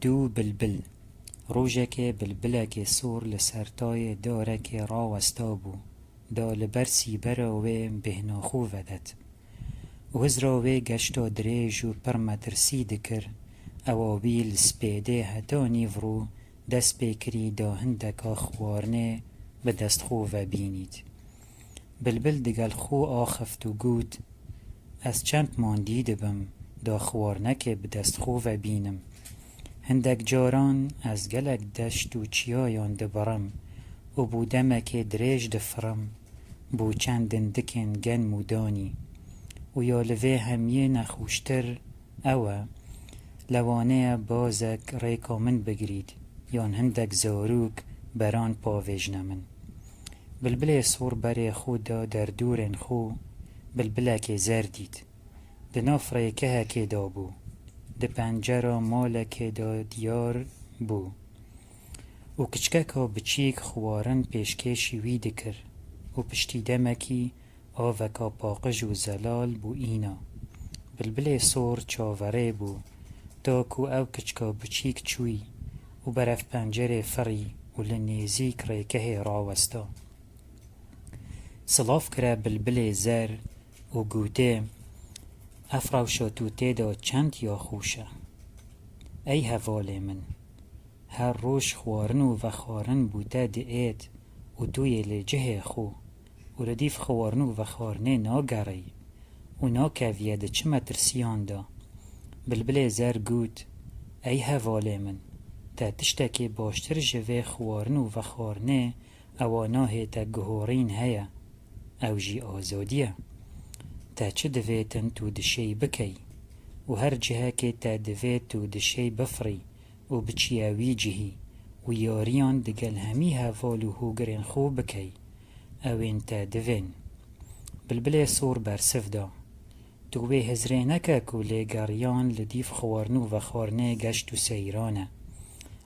دو بلبل روژک بلبلک سور لسرتای دارک راوستا بو دا لبرسی براوه بهناخو ودد و هزراوه گشتا دریج و پرمترسی دکر اوابیل سپیده هتا نیورو دست بکری دا هندکا خوارنه به دست خو و بینید بلبل دگل خو آخفت و گوت از چند ماندی دبم دا خوارنک به دست خو و بینم هندک جاران از گلک دشت و چیایان دبرم و بودمک دریج دفرم بو چندن دکن گن مودانی و یالوه همیه نخوشتر اوه لوانه بازک ریکا من بگرید یان هندک زاروک بران پاویجن من بلبل سور بر خودا در دورن خو بلبلک زردید دناف ریکه که دابو ده پنجره مالک دا دیار بو و کچککا بچیک خوارن پیشکشی وی دکر و پشتی دمکی آوکا پاقج و زلال بو اینا بلبل سور چاوره بو تا کو او کچکا بچیک چوی و برف پنجره فری و لنیزیک ریکه راوستا صلاف کرا بلبل زر و گوته افراوشا تو تیدا چند یا خوشه ای هواله من هر روش خوارن و وخارن بوده دید و توی لجه خو و ردیف خوارن و وخارنه ناگری و ناکویه ده چه مترسیان دا بلبل زر گوت ای هواله من تا تشتکی باشتر جوه خوارن و وخارنه اواناه تا گهورین هیا او جی آزادیه تا چه دویتن تو دشی بکی و هر جهه که تا دویت تو دشی بفری و بچیاوی جهی و یاریان دگل همی هوال و هوگرین خوب بکی اوین تا دوین بلبل سور برسف دا توی هزره نکه که لگریان لدیف خوارنو و خارنه گشت و سیرانه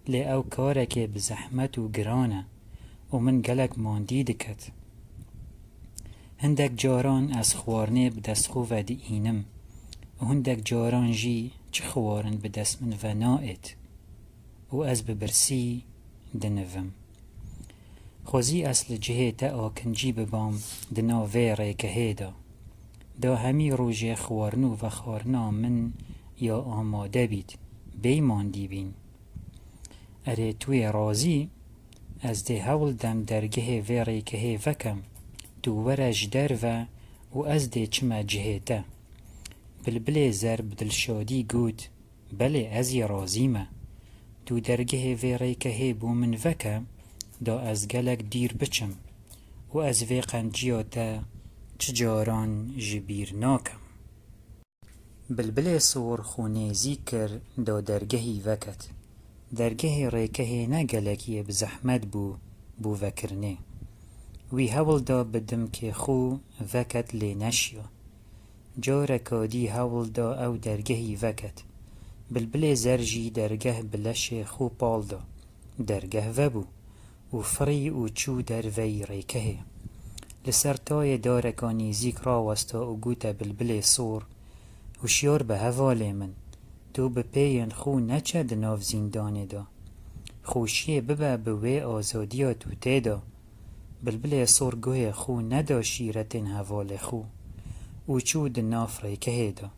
لی او کاره که بزحمت و گرانه و من گلک ماندی دکت هندک جاران از خوارنه به دست خو و دی اینم و هندک جاران جی چه خوارن به دست من و نائت و از ببرسی دنوم خوزی اصل جهه تا آکنجی ببام دناوه ریکه هیدا دا همی روژه خوارنو و خارنا من یا آماده بید بیماندی بین اره توی رازی از ده هول دم درگه و ریکه وکم تو ورش در و از ده چما جهتا بلبل زر بدلشادی گوت بله از رازیمه تو درگه و ریکه بو من وکم دا از گلک دیر بچم و از وی قنجیاتا چجاران جبیر ناکم بلبل سور خونیزی کر دا درگهی وکت درگه ریکه نگلکی بزحمت بو وکرنه وی هول دا بدم که خو وکت لی نشیا جارکا دی هول دا او درگهی وکت بلبل زرجی درگه بلش خو پال دا درگه وبو و فری و چو در وی ریکه لسرتای دارکا نیزیک راوستا و گوتا بلبل سور هوشیار به هواله من تو به پیین خو نچه دناف زیندانه دا خوشیه ببه بوی آزادیا تو تیدا بلبل سور گوه خو ندا شیرتن هواله خو و چو دناف ریکه دا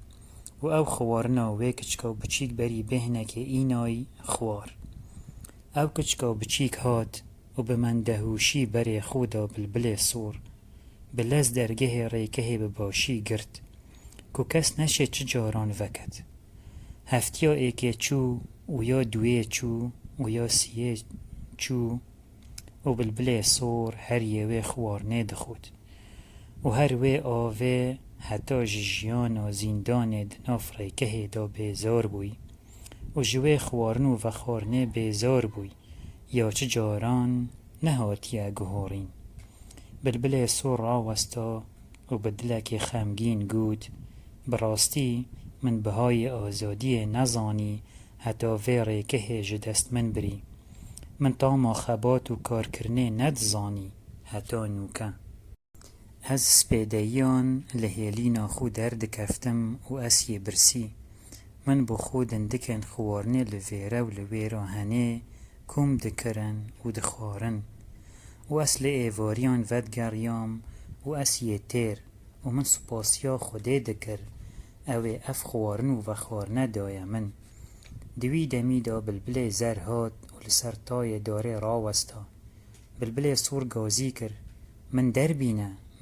و او خوارنا وی کچکا بچیک بری بهنه که اینای خوار او کچکا بچیک هات و به من دهوشی بری خودا بلبل سور بلز درگه ریکه بباشی گرد که کس نشه چه جاران وکد هفتیا ایکه چو و یا دوی چو و یا سیه چو و بلبل سور هر یوه خوارنه دخود و هر وی آوه حتی جیان و زیندان دناف ریکه دا بیزار بوی و جوه خوارنو و خارنه بیزار بوی یا چه جاران نهاتیه گهارین بلبل سور راوستا و بدلک خمگین گود براستی من بهای آزادی نزانی حتی وی ریکه جدست من بری من تاما خبات و کار کرنه ندزانی حتی نوکه از سپیدیان لهیلینا خو درد کفتم و اسی برسی من بو خودن دکن خوارنه لویره و لویره هنه کم دکرن و دخارن و اصل ایواریان ودگریام و اسی تیر و من سپاسیا خوده دکر او اف خوارن و وخارنه دای من دوی دمی دا بلبل زر هات و لسر تای داره راوستا بلبل سور گازی کر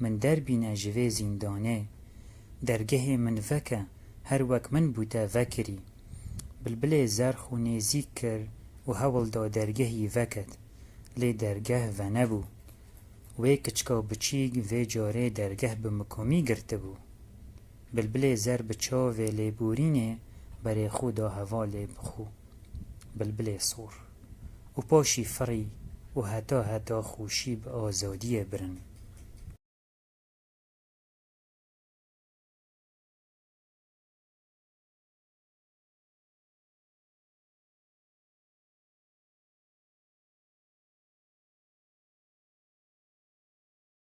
من در بینه جوه زندانه درگه من وکه هر وک من بوده وکری بلبل زر خو نیزیک کر و هول دا درگهی وکد لی درگه و نبو وی کچکا بچیگ وی جاره درگه بمکامی گرته بو بلبل زر بچاوه لی بورینه بره خدا هوا لی بخو بلبل سور و پاشی فری و حتا خوشی به آزادی برن